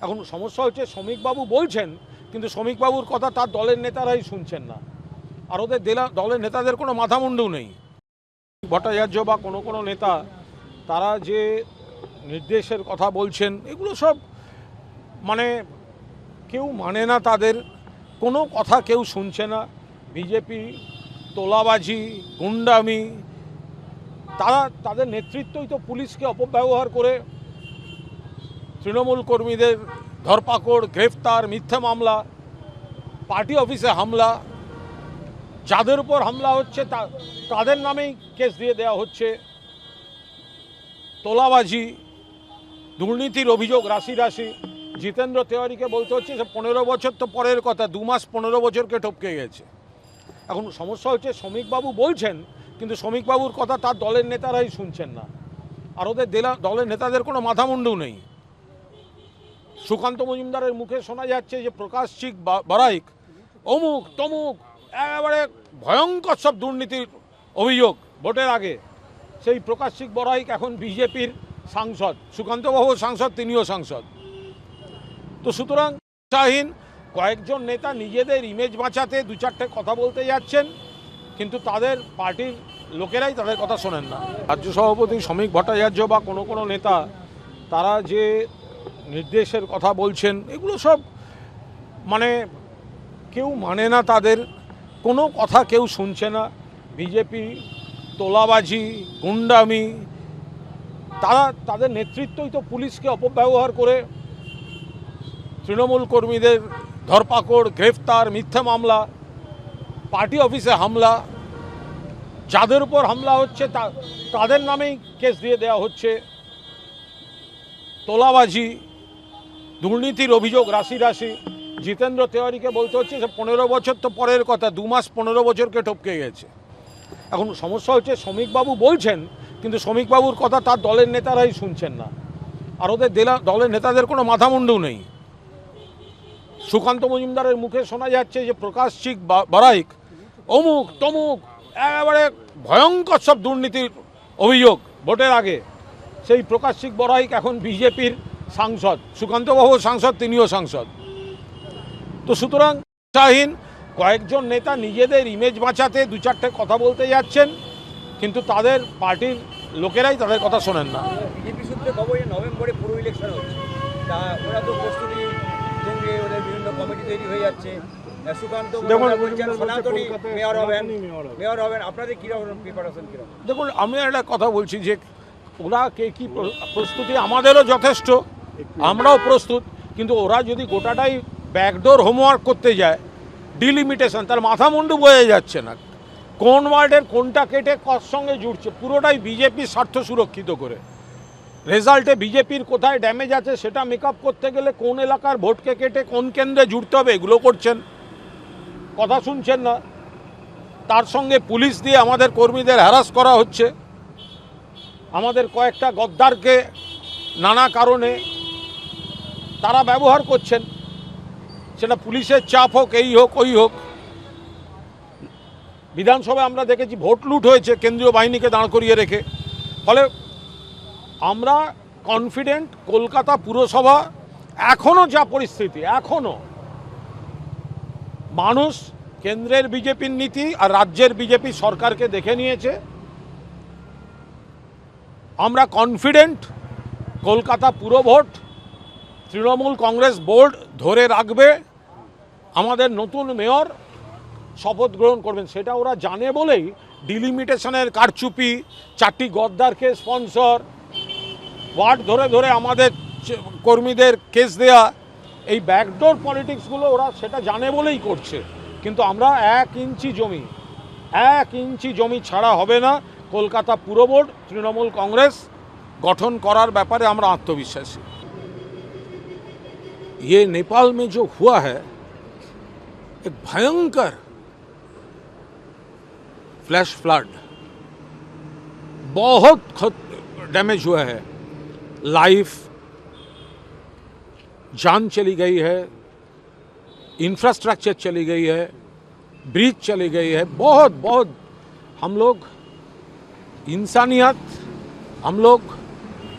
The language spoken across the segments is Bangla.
এখন সমস্যা হচ্ছে শ্রমিকবাবু বলছেন, কিন্তু শ্রমিকবাবুর কথা তার দলের নেতারাই শুনছেন না, আর ওদের দলের নেতাদের কোনো মাথা মুন্ডু নেই। ভট্টাচার্য বা কোনো নেতা তারা যে নির্দেশের কথা বলছেন এগুলো সব মানে কেউ মানে না, তাদের কোনো কথা কেউ শুনছে না। বিজেপি তোলাবাজি, গুন্ডামি, তাদের নেতৃত্বই তো পুলিশকে অপব্যবহার করে তৃণমূল কর্মীদের ধরপাকড়, গ্রেফতার, মিথ্যা মামলা, পার্টি অফিসে হামলা, যাদের উপর হামলা হচ্ছে তাদের নামেই কেস দিয়ে দেওয়া হচ্ছে। তোলাবাজি, দুর্নীতির অভিযোগ রাশি রাশি। জিতেন্দ্র তেওয়ারিকে বলতে হচ্ছে যে 15 বছর তো পরের কথা, 2 মাস 15 বছরকে টপকে গেছে। এখন সমস্যা হচ্ছে শ্রমিকবাবু বলছেন, কিন্তু শ্রমিকবাবুর কথা তার দলের নেতারাই শুনছেন না, আর ওদের দলের নেতাদের কোনো মাথা মুন্ডু নেই। সুকান্ত মজুমদারের মুখে শোনা যাচ্ছে যে প্রকাশ চিক বারাইক অমুক তমুক, একেবারে ভয়ঙ্কর সব দুর্নীতির অভিযোগ ভোটের আগে। সেই প্রকাশ চিক বরাইক এখন বিজেপির সাংসদ, সুকান্তবাবু সাংসদ, তিনিও সাংসদ। তো সুতরাং শাহীন কয়েকজন নেতা নিজেদের ইমেজ বাঁচাতে 2-4টে কথা বলতে যাচ্ছেন, কিন্তু তাদের পার্টির লোকেরাই তাদের কথা শোনেন না। রাজ্য সভাপতি শ্রমিক ভট্টাচার্য বা কোনো নেতা তারা যে নির্দেশের কথা বলছেন এগুলো সব মানে কেউ মানে না, তাদের কোনো কথা কেউ শুনছে না। বিজেপি তোলাবাজি, গুন্ডামি, তাদের নেতৃত্বই তো পুলিশকে অপব্যবহার করে তৃণমূল কর্মীদের ধরপাকড়, গ্রেফতার, মিথ্যা মামলা, পার্টি অফিসে হামলা, যাদের উপর হামলা হচ্ছে তাদের নামেই কেস দিয়ে দেওয়া হচ্ছে। তোলাবাজি, দুর্নীতির অভিযোগ রাশি রাশি। জিতেন্দ্র তেওয়ারিকে বলতে হচ্ছে যে 15 বছর তো পরের কথা, 2 মাস 15 বছরকে টপকে গেছে। এখন সমস্যা হচ্ছে শ্রমিকবাবু বলছেন, কিন্তু শ্রমিকবাবুর কথা তার দলের নেতারাই শুনছেন না, আর ওদের দলের নেতাদের কোনো মাথা মুন্ডু নেই। সুকান্ত মজুমদারের মুখে শোনা যাচ্ছে যে প্রকাশ চিক বারাইক অমুক তমুক, একেবারে ভয়ঙ্কর সব দুর্নীতির অভিযোগ ভোটের আগে। সেই প্রকাশ চিক বরাইক এখন বিজেপির সাংসদ, সুকান্তবাবু সাংসদ, তিনিও সাংসদ। তো সুতরাং শাহীন কয়েকজন নেতা নিজেদের ইমেজ বাঁচাতে 2-4টে কথা বলতে যাচ্ছেন, কিন্তু তাদের পার্টির লোকেরাই তাদের কথা শোনেন না। বিজেপি সূত্রে খবর নভেম্বরে পুরো ইলেকশন হচ্ছে, তা ওরা তো প্রস্তুতি সঙ্গে ওদের বিভিন্ন কমিটি তৈরি হয়ে যাচ্ছে। সুকান্ত বলছেন সনাতনী মেয়র হবেন, আপনাদের কীরকম প্রিপারেশন কীরকম? দেখুন, আমি একটা কথা বলছি যে ওরা কে কী প্রস্তুতি, আমাদেরও যথেষ্ট, আমরাও প্রস্তুত, কিন্তু ওরা যদি গোটাটাই ব্যাকডোর হোমওয়ার্ক করতে যায়, ডিলিমিটেশন, তার মাথা মুন্ডু বোঝা যাচ্ছে না কোন ওয়ার্ডের কোনটা কেটে কর সঙ্গে জুড়ছে, পুরোটাই বিজেপির স্বার্থ সুরক্ষিত করে। রেজাল্টে বিজেপির কোথায় ড্যামেজ আছে সেটা মেকআপ করতে গেলে কোন এলাকার ভোটকে কেটে কোন কেন্দ্রে জুড়তে হবে এগুলো করছেন, কথা শুনছেন না। তার সঙ্গে পুলিশ দিয়ে আমাদের কর্মীদের হ্যারাস করা হচ্ছে। আমাদের কয়েকটা গদ্দারকে নানা কারণে তারা ব্যবহার করছেন, সেটা পুলিশের চাপ হোক, এই হোক ওই হোক। বিধানসভায় আমরা দেখেছি ভোট লুট হয়েছে কেন্দ্রীয় বাহিনীকে দাঁড় করিয়ে রেখে। ফলে আমরা কনফিডেন্ট, কলকাতা পুরসভা এখনও যা পরিস্থিতি, এখনও মানুষ কেন্দ্রের বিজেপির নীতি আর রাজ্যের বিজেপি সরকারকে দেখে নিয়েছে। আমরা কনফিডেন্ট কলকাতা পুরো ভোট তৃণমূল কংগ্রেস বোর্ড ধরে রাখবে, আমাদের নতুন মেয়র শপথ গ্রহণ করবেন। সেটা ওরা জানে বলেই ডিলিমিটেশনের কারচুপি, 4টি গদ্দারকে স্পন্সর, ওয়ার্ড ধরে ধরে আমাদের কর্মীদের কেস দেয়া, এই ব্যাকডোর পলিটিক্সগুলো ওরা সেটা জানে বলেই করছে। কিন্তু আমরা 1 ইঞ্চি জমি ছাড়া হবে না। কলকাতা পুর বোর্ড তৃণমূল কংগ্রেস গঠন করার ব্যাপারে আমরা আত্মবিশ্বাসী। ये नेपाल में जो हुआ है एक भयंकर फ्लैश फ्लड, बहुत डैमेज हुआ है, लाइफ जान चली गई है, इंफ्रास्ट्रक्चर चली गई है, ब्रिज चली गई है, बहुत बहुत। हम लोग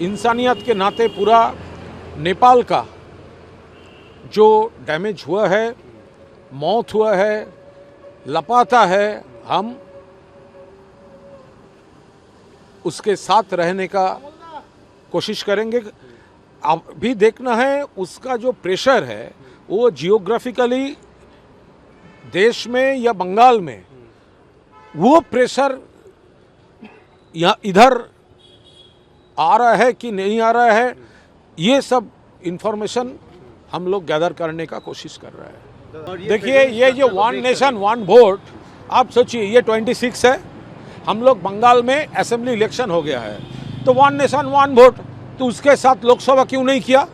इंसानियत के नाते पूरा नेपाल का जो डैमेज हुआ है, मौत हुआ है, लापता है, हम उसके साथ रहने का कोशिश करेंगे। अब भी देखना है उसका जो प्रेशर है वो जियोग्राफिकली देश में या बंगाल में वो प्रेशर या इधर आ रहा है कि नहीं आ रहा है, ये सब इंफॉर्मेशन हम लोग गैदर करने का कोशिश कर रहे हैं। देखिए ये जो वन नेशन वन वोट, आप सोचिए ये 26 है, हम लोग बंगाल में असेंबली इलेक्शन हो गया है, तो वन नेशन वन वोट, तो उसके साथ लोकसभा क्यों नहीं किया?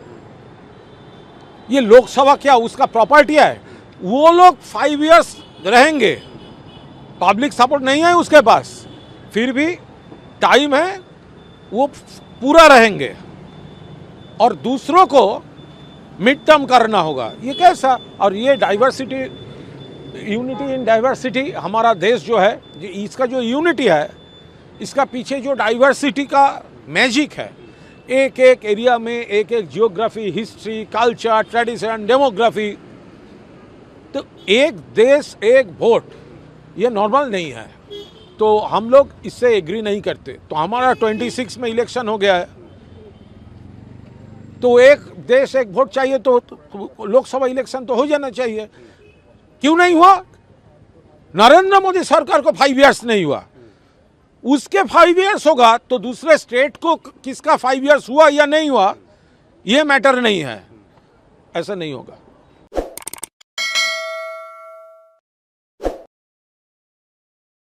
ये लोकसभा क्या उसका प्रॉपर्टी है? वो लोग 5 इयर्स रहेंगे, पब्लिक सपोर्ट नहीं है उसके पास, फिर भी टाइम है, वो पूरा रहेंगे और दूसरों को मिड टर्म करना होगा। ये कैसा? और ये डाइवर्सिटी, यूनिटी इन डाइवर्सिटी, हमारा देश जो है, इसका जो यूनिटी है, इसका पीछे जो डाइवर्सिटी का मैजिक है, एक एक एरिया में एक एक geography, history, culture, tradition, demography, तो एक देश एक वोट ये नॉर्मल नहीं है। तो हम लोग इससे एग्री नहीं करते। तो हमारा 26 में इलेक्शन हो गया है, तो एक देश एक वोट चाहिए, तो लोकसभा इलेक्शन तो हो जाना चाहिए। क्यों नहीं हुआ? नरेंद्र मोदी सरकार को 5 इयर्स नहीं हुआ, उसके 5 इयर्स होगा तो दूसरे स्टेट को किसका 5 इयर्स हुआ या नहीं हुआ ये मैटर नहीं है, ऐसा नहीं होगा।